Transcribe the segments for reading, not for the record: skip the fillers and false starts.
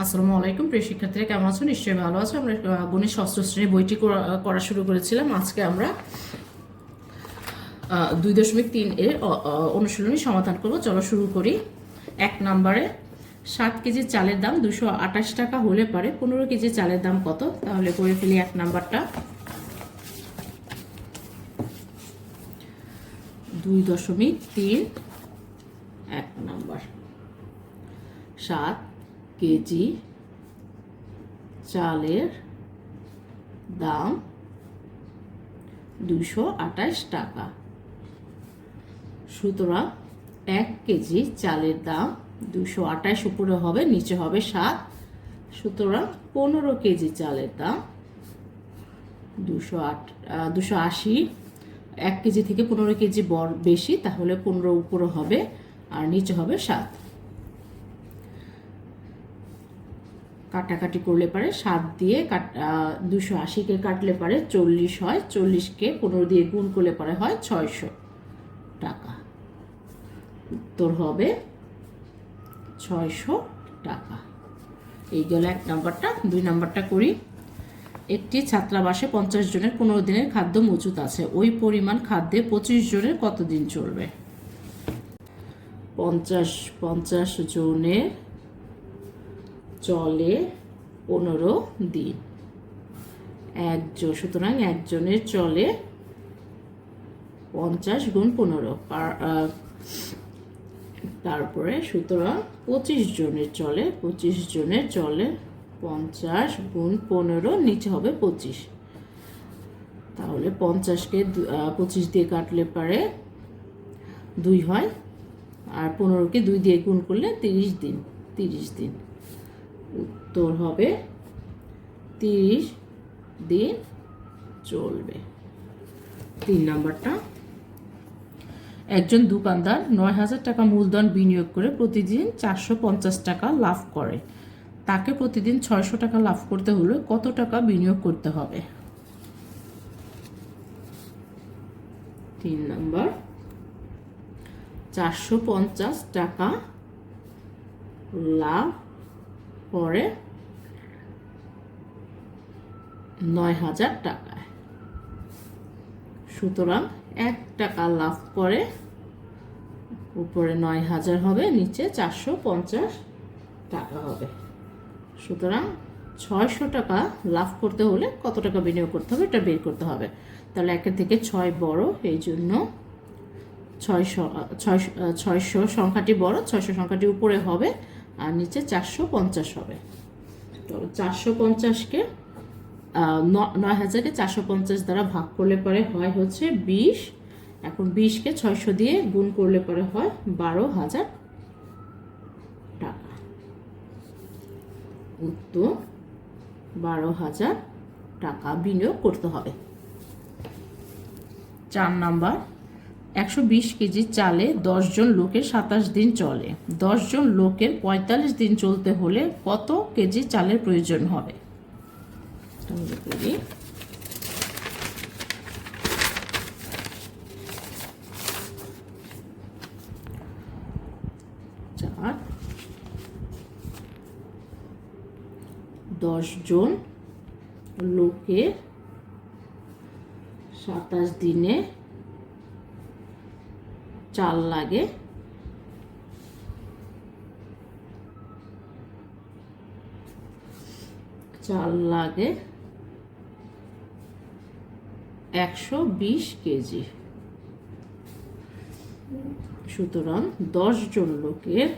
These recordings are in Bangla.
আসসালামু আলাইকুম প্রিয় শিক্ষার্থীরা, কেমন আছো? নিশ্চয়ই ভালো আছো। আমরা গণিত ষষ্ঠ শ্রেণী বইটি করা শুরু করেছিলাম। আজকে আমরা 2.3 এর অনুশীলনী সমাধান করব। চলো শুরু করি। 1 নম্বরে 7 কেজি চালের দাম 228 টাকা হলে পারে 15 কেজি চালের দাম কত? তাহলে করে ফেলি 1 নাম্বারটা। 2.3 1 নাম্বার। 7 কেজি চালের দাম 228 টাকা। সুতরাং 1 কেজি চালের দাম 228 উপরে হবে, নিচে হবে 7। সুতরাং 15 কেজি চালের দাম 280। 1 কেজি থেকে 15 কেজি বেশি, তাহলে 15 উপরে হবে আর নিচে হবে 7। কাটাকাটি করলে পারে 7 দিয়ে 280-কে কাটলে পারে 40 হয়, 40-কে 15 দিয়ে গুণ করলে পারে হয় 600 টাকা। উত্তর হবে 600 টাকা। এই গেল 1 নাম্বারটা। 2 নাম্বারটা করি। একটি ছাত্রাবাসে 50 জনের 15 দিনের খাদ্য মজুত আছে। ওই পরিমাণ খাদ্যে 25 জনের কতদিন চলবে? 50 জনের চলে 15 দিন। সুতরাং একজনের চলে 50 গুণ 15, তারপরে সুতরাং 25 জনের চলে 50 গুণ 15, নিচে হবে 25। তাহলে 50-কে 25 দিয়ে কাটলে পারে 2 হয়, আর 15-কে 2 দিয়ে গুণ করলে 30 দিন। উত্তর হবে 30 দিন চলবে। 3 নাম্বারটা। একজন দোকানদার 9,000 টাকা মূলধন বিনিয়োগ করে প্রতিদিন 450 টাকা লাভ করে। তাকে প্রতিদিন 600 টাকা লাভ করতে হলে কত টাকা বিনিয়োগ করতে হবে? 3 নাম্বার। 450 টাকা লাভ করে 9,000 টাকায়। সুতরাং 1 টাকা লাভ করে উপরে 9,000 হবে, নিচে 450 টাকা হবে। সুতরাং 600 টাকা লাভ করতে হলে কত টাকা বিনিয়োগ করতে হবে এটা বের করতে হবে। তাহলে 1 থেকে 6 বড়, এই জন্য 600 সংখ্যাটি বড়, 600 সংখ্যাটি উপরে হবে আর নিচে 450 হবে। তো 450-কে 9,000-কে 450 দ্বারা ভাগ করলে পরে হয় হচ্ছে 20। এখন 20-কে 600 দিয়ে গুণ করলে পরে হয় 12,000 টাকা। উত্তর 12,000 টাকা বিনিয়োগ করতে হবে। 4 নাম্বার। 120 কেজি চালে 10 জন লোকের 27 দিন চলে। 10 জন লোকের 45 দিন চলতে হলে কত কেজি চালের প্রয়োজন হবে? করি। 10 জন লোকের 27 দিনে চাল লাগে। চাল লাগে 120 কেজি। সুতরাং 10 জন লোকের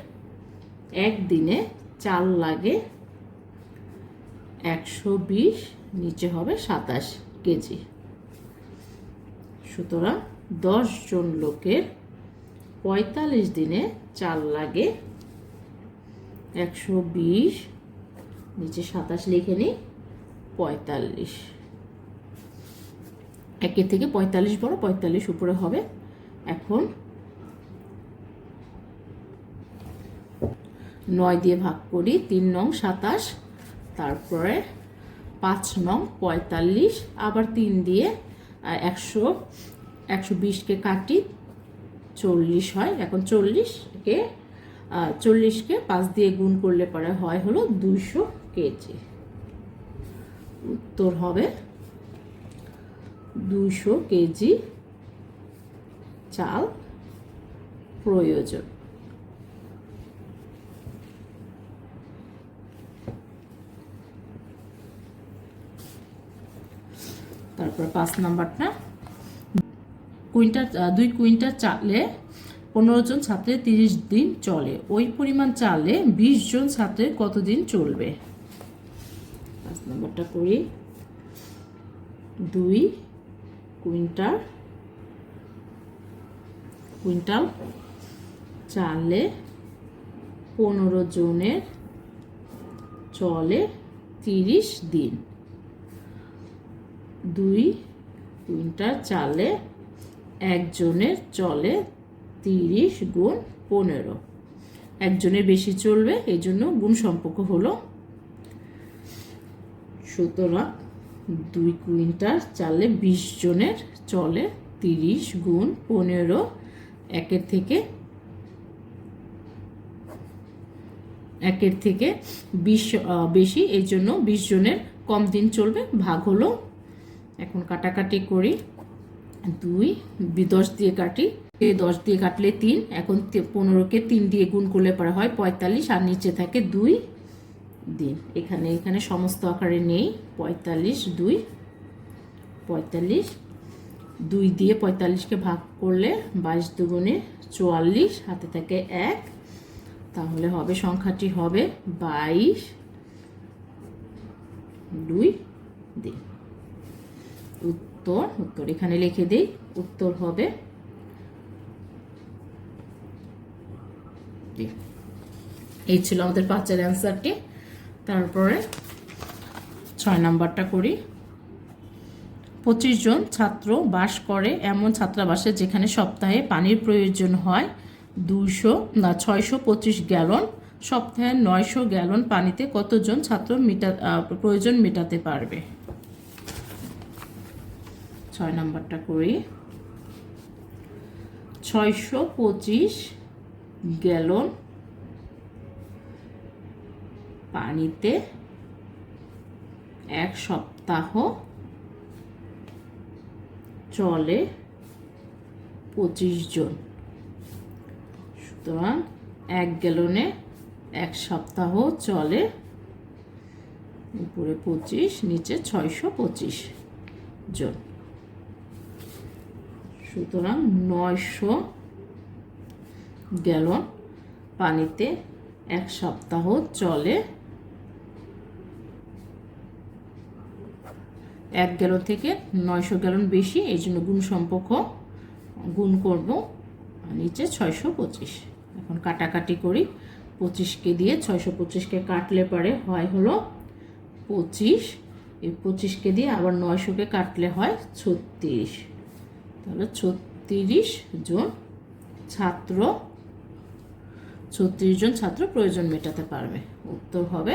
একদিনে চাল লাগে 120, নিচে হবে 27 কেজি। সুতরাং 10 জন লোকের 45 দিনে চাল লাগে 120, নিচে 27 লিখে নিই, 45। 1 থেকে 45 বড়, 45 উপরে হবে। এখন 9 দিয়ে ভাগ করি, 3 নং 27, তারপরে 5 নং 45, আবার 3 দিয়ে 120-কে কাটি 40 হয়। এখন 40-কে 40কে 5 দিয়ে গুণ করলে পরে হয় হলো 200 কেজি। উত্তর হবে 200 কেজি চাল প্রয়োজন। তারপর 5 নাম্বারটা, 2 কুইন্টাল চালে 15 জন ছাত্রের 30 দিন চলে, ওই পরিমাণ চালে 20 জন ছাত্রের কতদিন চলবে? 5 নাম্বারটা করি। 2 কুইন্টাল চালে 15 জনের চলে 30 দিন। 2 কুইন্টাল চালে একজনের চলে 30 গুণ 15, একজনের বেশি চলবে, এই জন্য গুণ সম্পর্ক হলো। সুতরাং 2 কুইন্টাল চালে 20 জনের চলে 30 গুণ 15, একের থেকে 20 বেশি, এই জন্য 20 জনের কম দিন চলবে, ভাগ হলো। এখন কাটাকাটি করি। 2 10 দিয়ে কাটি, 10 দিয়ে কাটলে 3, এখন 15কে 3 দিয়ে গুণ করলে পরে হয় 45, আর নিচে থাকে 2 দিন। এখানে সমস্ত আকারে নেই। 45 2 দিয়ে 45কে ভাগ করলে 22 দুগুণে 44, হাতে থাকে 1, তাহলে হবে সংখ্যাটি হবে 22 2 দিন। উত্তর এখানে লিখে দিই। উত্তর হবে এই ছিল আমাদের 5-এর অ্যান্সারটি। তারপরে 6 নাম্বারটা করি। 25 জন ছাত্র বাস করে এমন ছাত্রাবাসে যেখানে সপ্তাহে পানির প্রয়োজন হয় 625 গ্যালন, সপ্তাহে 900 গ্যালন পানিতে কতজন ছাত্র প্রয়োজন মেটাতে পারবে? 6 নাম্বারটা করি। 625 গ্যালন পানিতে 1 সপ্তাহ চলে 25 জন। সুতরাং 1 গ্যালনে 1 সপ্তাহ চলে, উপরে 25 নিচে 625 জন। সুতরাং 900 গ্যালন পানিতে 1 সপ্তাহ চলে। 1 গ্যালন থেকে 900 গ্যালন বেশি, এই জন্য গুণ সম্পর্ক গুণ করব, নিচে 625। এখন কাটাকাটি করি। 25কে দিয়ে 625কে কাটলে পরে হয় হলো 25, এই 25কে দিয়ে আবার 900কে কাটলে হয় 36, তাহলে 36 জন ছাত্র প্রয়োজন মেটাতে পারবে। উত্তর হবে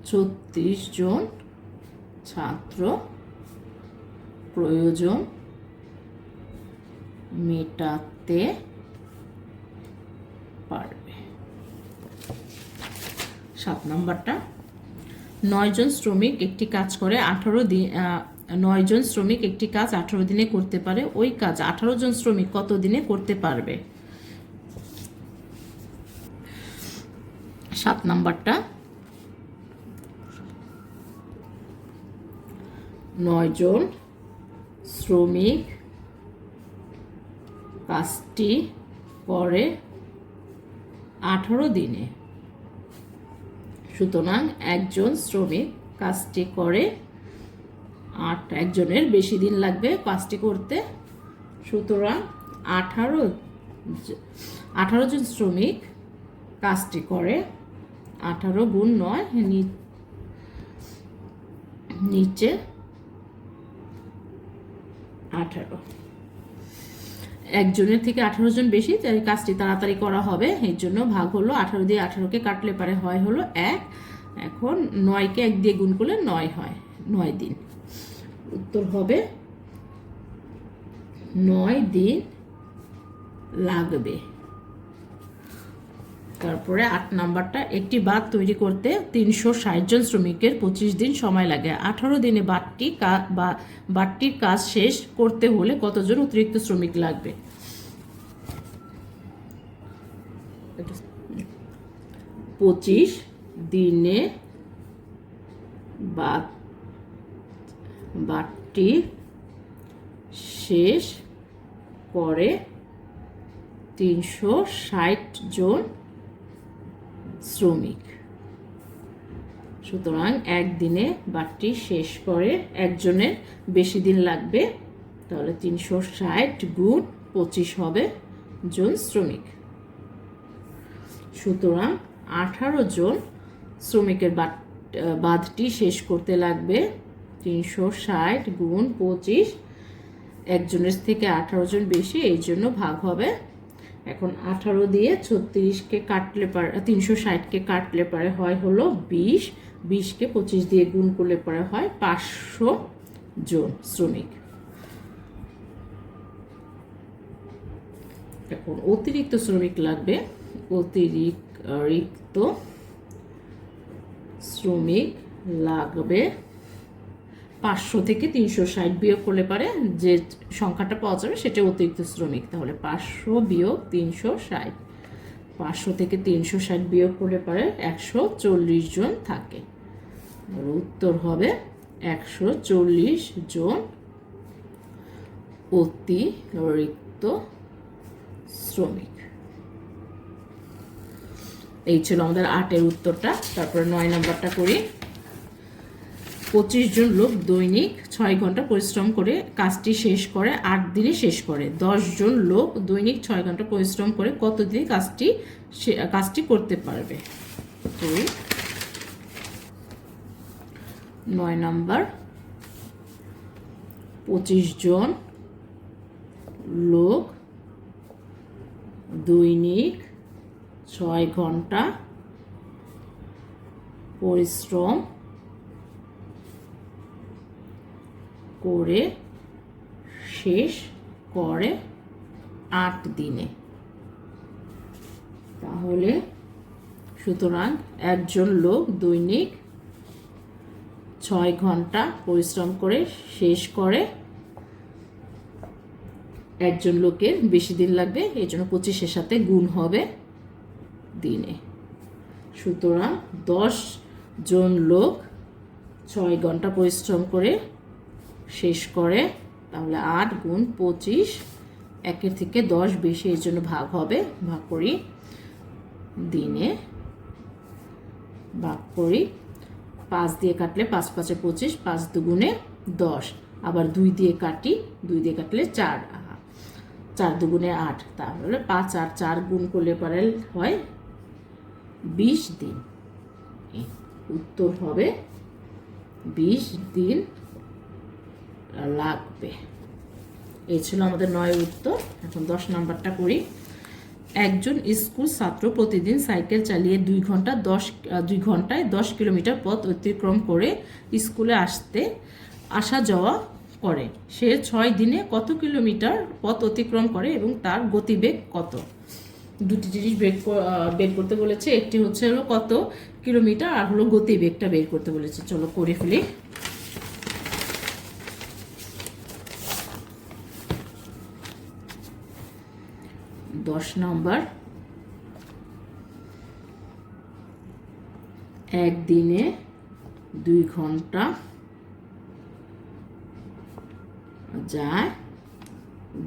36 জন ছাত্র প্রয়োজন মেটাতে পারবে। 7 নাম্বারটা, 9 জন শ্রমিক একটি কাজ করে 18 দিন, 9 জন শ্রমিক একটি কাজ 18 দিনে করতে পারে, ওই কাজ 18 জন শ্রমিক কত দিনে করতে পারবে? 7 নাম্বারটা, 9 জন শ্রমিক কাজটি করে 18 দিনে। সুতরাং একজন শ্রমিক কাজটি করে একজনের বেশি দিন লাগবে কাজটি করতে। সুতরাং 18 জন শ্রমিক কাজটি করে, 18 গুণ 9 নিচে 18, একজনের থেকে 18 জন বেশি, তাই কাজটি তাড়াতাড়ি করা হবে, এই জন্য ভাগ হলো। 18 দিয়ে 18কে কাটলে পারে হয় হলো 1, এখন 9কে 1 দিয়ে গুণ করলে 9 হয়, 9 দিন। উত্তর হবে 9 দিন লাগবে। তারপরে 8 নাম্বারটা, একটি বাঁধ তৈরি করতে 360 জন শ্রমিকের 25 দিন সময় লাগে। 18 দিনে বাঁধটির কাজ শেষ করতে হলে কতজন অতিরিক্ত শ্রমিক লাগবে? 25 দিনে বাঁধটি শেষ করে 360 জন শ্রমিক। সুতরাং একদিনে বাঁধটি শেষ করে একজনের বেশি দিন লাগবে, তাহলে 360 গুণ 25 হবে জন শ্রমিক। সুতরাং 18 জন শ্রমিকের বাঁধটি শেষ করতে লাগবে 360 গুণ 25, একজনের থেকে 18 জন বেশি, এই জন্য ভাগ হবে। এখন 18 দিয়ে 36কে কাটলে পারে, 360কে কাটলে পারে হয় হলো 20, 20কে 25 দিয়ে গুণ করলে পারে হয় 500 জন শ্রমিক। এখন অতিরিক্ত শ্রমিক লাগবে, অতিরিক্ত শ্রমিক লাগবে 500 থেকে 360 বিয়োগ করলে পারে যে সংখ্যাটা পাওয়া যাবে সেটা অতিরিক্ত শ্রমিক। তাহলে 500 বিয়োগ 360, 500 থেকে 360 বিয়োগ করলে পারে 140 জন থাকে। উত্তর হবে 140 জন অতিরিক্ত শ্রমিক। এই ছিল আমাদের 8-এর উত্তরটা। তারপরে 9 নাম্বারটা করি। 25 জন লোক দৈনিক 6 ঘন্টা পরিশ্রম করে কাজটি শেষ করে 8 দিনে শেষ করে। 10 জন লোক দৈনিক 6 ঘন্টা পরিশ্রম করে কত দিনে কাজটি করতে পারবে? 9 নাম্বার, 25 জন লোক দৈনিক 6 ঘন্টা পরিশ্রম করে শেষ করে 8 দিনে। তাহলে সুতরাং একজন লোক দৈনিক 6 ঘন্টা পরিশ্রম করে শেষ করে, একজন লোকের বেশি দিন লাগবে, এই জন্য 25-এর সাথে গুণ হবে দিনে। সুতরাং 10 জন লোক 6 ঘন্টা পরিশ্রম করে শেষ করে, তাহলে 8 গুণ 25, 1-এর থেকে 10 বেশি, এর জন্য ভাগ হবে। ভাগ করি দিনে, ভাগ করি 5 দিয়ে কাটলে 5 5-এ 25, 5 দুগুণে 10, আবার 2 দিয়ে কাটি, 2 দিয়ে কাটলে 4, 4 দুগুণে 8, তাহলে 5 আর 4 গুণ করলে পারে হয় 20 দিন। উত্তর হবে 20 দিন লাগবে। এই ছিল আমাদের 9 উত্তর। এখন 10 নাম্বারটা করি। একজন স্কুল ছাত্র প্রতিদিন সাইকেল চালিয়ে 2 ঘন্টায় 10 কিলোমিটার পথ অতিক্রম করে স্কুলে আসা যাওয়া করে। সে 6 দিনে কত কিলোমিটার পথ অতিক্রম করে এবং তার গতিবেগ কত? দুটি জিনিস বের করতে বলেছে, একটি হচ্ছে হলো কত কিলোমিটার, আর হলো গতিবেগটা বের করতে বলেছে। চলো করে ফেলি। দশ নাম্বার, একদিনে 2 ঘন্টা যায়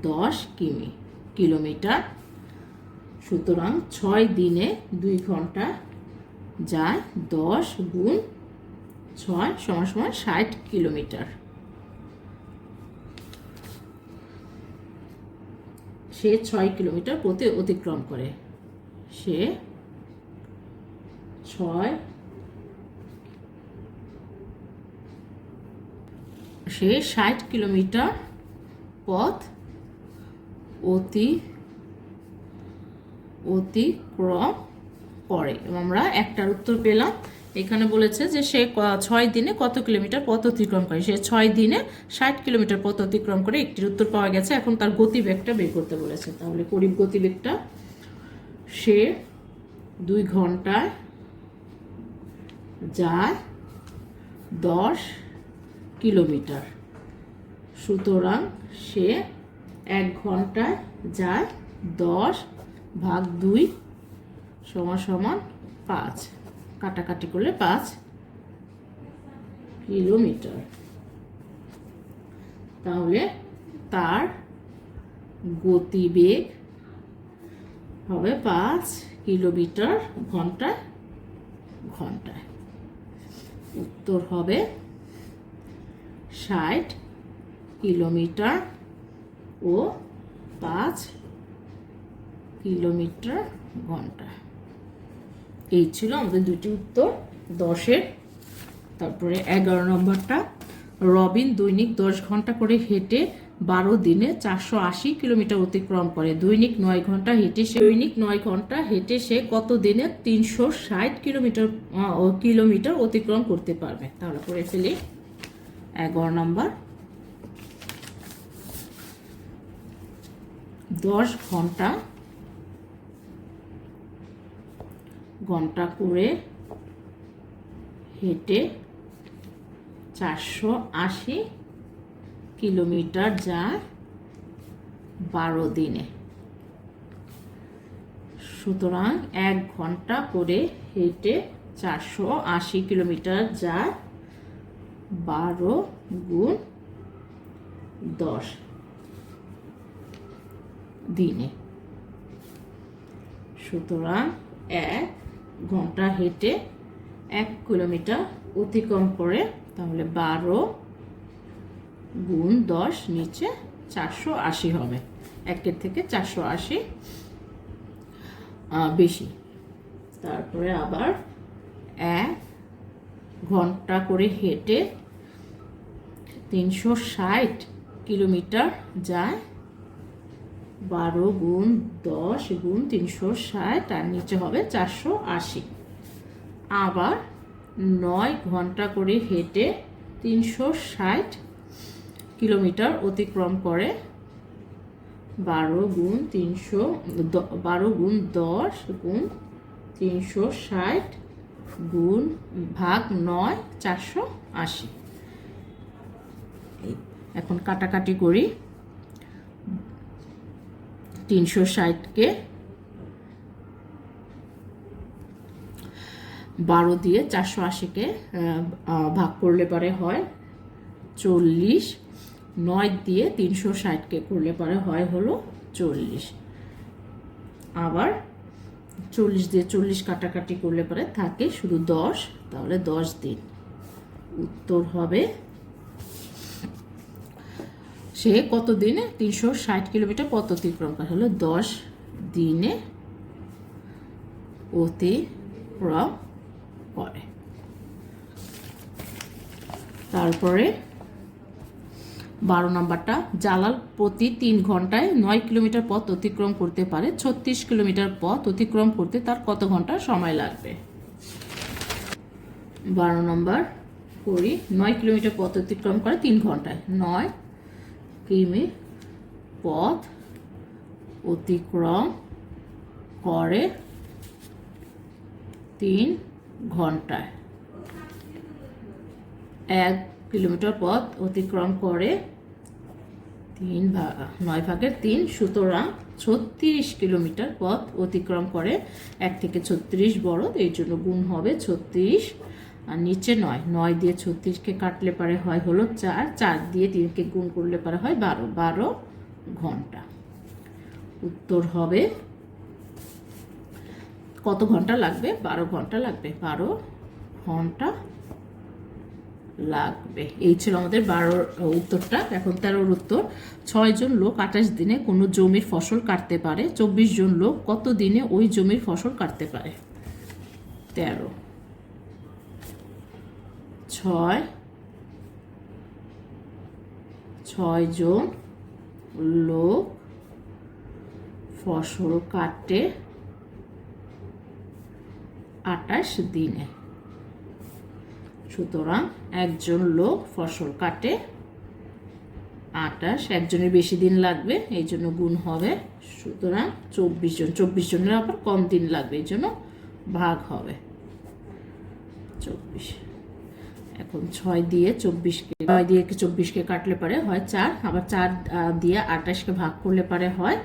10 কিলোমিটার। সুতরাং 6 দিনে 2 ঘন্টা যায় 10 গুণ 6 = 60 কিলোমিটার। সে 6 কিলোমিটার পথে অতিক্রম করে। সে 60 কিলোমিটার পথ অতিক্রম করে। আমরা একটার উত্তর পেলাম। এখানে বলেছে যে সে 6 দিনে কত কিলোমিটার পথ অতিক্রম করে। সে 6 দিনে 60 কিলোমিটার পথ অতিক্রম করে, একটির উত্তর পাওয়া গেছে। এখন তার গতিবেগটা বের করতে বলেছে। তাহলে করি গতিবেগটা। সে 2 ঘন্টায় যায় 10 কিলোমিটার, সুতরাং সে 1 ঘন্টায় যায় 10 ভাগ 2 সমান সমান 5, কাটাকাটি করলে 5 কিলোমিটার। তাহলে তার গতিবেগ হবে 5 কিলোমিটার ঘন্টায় ঘন্টায়। উত্তর হবে 60 কিলোমিটার ও 5 কিলোমিটার ঘন্টা। এই ছিল আমাদের দুটি উত্তর 10-এর। তারপরে 11 নম্বরটা, রবিন দৈনিক 10 ঘন্টা করে হেঁটে 12 দিনে 480 কিলোমিটার অতিক্রম করে। দৈনিক 9 ঘন্টা হেঁটে সে কত দিনে 360 কিলোমিটার অতিক্রম করতে পারবে? তাহলে করে ফেলি। 11 নম্বর, 10 ঘন্টা করে হেঁটে 480 কিলোমিটার যায় 12 দিনে, সুতরাং 1 ঘন্টা করে হেঁটে 480 কিলোমিটার যায় 12 গুণ 10 দিনে, সুতরাং 1 ঘন্টা হেঁটে 1 কিলোমিটার অতিক্রম করে, তাহলে 12 গুণ 10 নিচে 480 হবে। 1-এর থেকে 480 বেশি। তারপরে আবার 1 ঘন্টা করে হেঁটে 360 কিলোমিটার যায় 12 গুণ 10 গুণ 360, আর নিচে হবে 480। আবার 9 ঘন্টা করে হেঁটে 360 কিলোমিটার অতিক্রম করে, 12 গুণ 10 গুণ 360 গুণ ভাগ 9 480। এখন কাটাকাটি করি। 360-কে 12 দিয়ে 480-কে ভাগ করলে পরে হয় 40, 9 দিয়ে 360-কে করলে পরে হয় হলো 40। আবার 40 দিয়ে 40 কাটাকাটি করলে পরে থাকে শুধু 10, তাহলে 10 দিন। উত্তর হবে সে কত দিনে 360 কিলোমিটার পথ অতিক্রম করে? হলো 10 দিনে অতিক্রম করে। তারপরে 12 নম্বরটা, জালাল প্রতি 3 ঘন্টায় 9 কিলোমিটার পথ অতিক্রম করতে পারে। 36 কিলোমিটার পথ অতিক্রম করতে তার কত ঘন্টা সময় লাগবে? 12 নম্বর করি। 9 কিলোমিটার পথ অতিক্রম করে 3 ঘন্টায়। 9 কিমি পথ অতিক্রম করে 3 ঘন্টায়। 1 কিলোমিটার পথ অতিক্রম করে 9 ভাগের 3, সুতরাং 36 কিলোমিটার পথ অতিক্রম করে। 1 থেকে 36 বড়, এই জন্য গুণ হবে 36, আর নিচে 9, 9 দিয়ে 36-কে কাটলে পারে হয় হলো 4, 4 দিয়ে 3-কে গুণ করলে পারে হয় 12, 12 ঘন্টা। উত্তর হবে কত ঘন্টা লাগবে? 12 ঘন্টা লাগবে, 12 ঘন্টা লাগবে। এই ছিল আমাদের 12 উত্তরটা। এখন 13 উত্তর, 6 জন লোক 28 দিনে কোনো জমির ফসল কাটতে পারে। 24 জন লোক কত দিনে ওই জমির ফসল কাটতে পারে? 13, 6 জন লোক ফসল কাটে 28 দিনে, সুতরাং 1 লোক ফসল কাটে 28, একজনের বেশি দিন লাগবে, এই জন্য গুণ হবে, সুতরাং 24 জন। 24 জনের আবার কম দিন লাগবে, এই জন্য ভাগ হবে 24। এখন 6 দিয়ে 24কে কাটলে পারে হয় 4, আবার 4 দিয়ে 28কে ভাগ করলে পারে হয়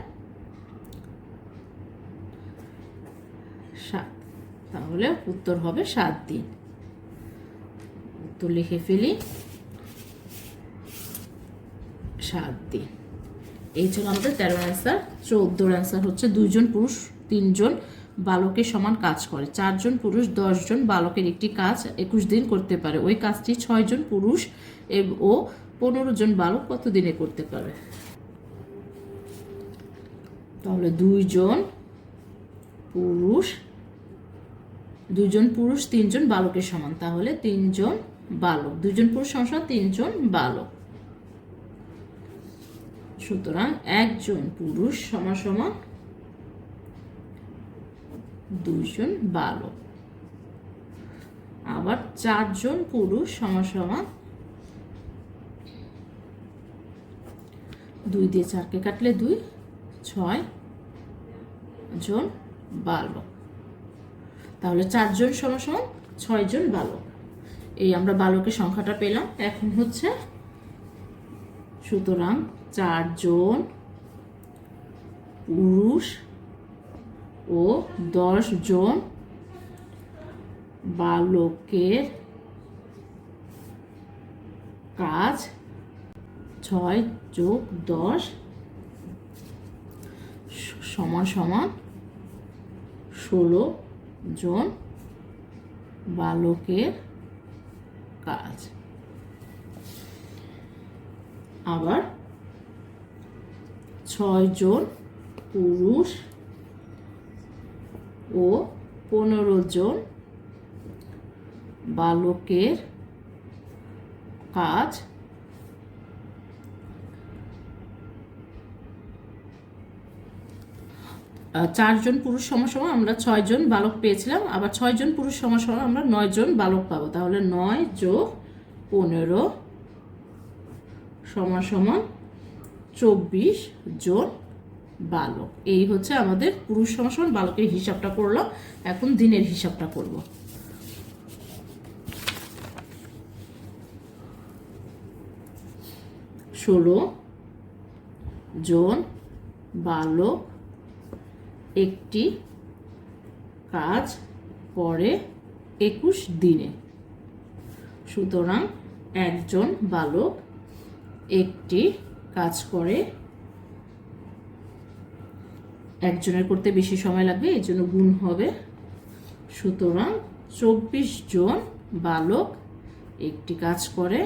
7। তাহলে উত্তর হবে 7 দিন। উত্তর লিখে ফেলি, 7 দিন। এই ছিল আমাদের 13 অ্যান্সার। 14 অ্যান্সার হচ্ছে 2 জন পুরুষ 3 জন বালকের সমান কাজ করে। 4 জন পুরুষ 10 জন বালকের একটি কাজ 21 দিন করতে পারে। ওই কাজটি 6 জন পুরুষ ও 15 জন বালক কত দিনে করতে পারে? তাহলে 2 জন পুরুষ 3 জন বালকের সমান, তাহলে 3 জন বালক। 2 জন পুরুষ সমান 3 জন বালক। সুতরাং 1 জন পুরুষ সমান 2 জন বালক। আবার 4 জন পুরুষ সমান 2 দিয়ে 4কে কাটলে 2, 6 জন বালক। তাহলে 4 জন সমান 6 জন বালক। এই আমরা বালকের সংখ্যাটা পেলাম। এখন হচ্ছে সুতরাং 4 জন পুরুষ ও 10 জন বালকের কাজ 6 যোগ 10 সমান 16 জন বালকের কাজ। আবার 6 জন পুরুষ ও 15 জন বালকের কাজ 4 জন পুরুষ সমান আমরা 6 জন বালক পেয়েছিলাম। আবার 6 জন পুরুষ সমান আমরা 9 জন বালক পাবো। তাহলে 9 যোগ 15 সমান 24 জন বালক। এই হচ্ছে আমাদের পুরুষ সমান বালকের হিসাবটা করলাম। এখন দিনের হিসাবটা করব। 16 জন বালক একটি কাজ করে 21 দিনে। সুতরাং 1 জন বালক একটি কাজ করে, একজনের করতে বেশি সময় লাগবে, এই জন্য গুণ হবে। সুতরাং 24 জন বালক একটি কাজ করে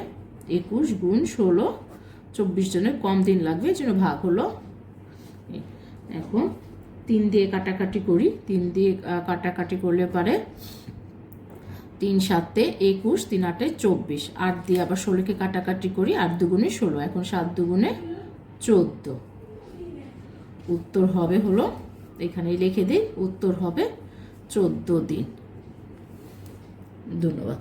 21 গুণ 16, 24 জনের কম দিন লাগবে, এই জন্য ভাগ হলো। এখন 3 দিয়ে কাটাকাটি করি। 3 দিয়ে কাটাকাটি করলে পারে 3 7 21, 3 8 24। 8 দিয়ে আবার 16কে কাটাকাটি করি, 8 দুগুণে 16। এখন 7 দুগুণে 14। উত্তর হবে হলো, এখানেই লিখে দিই, উত্তর হবে 14 দিন। ধন্যবাদ।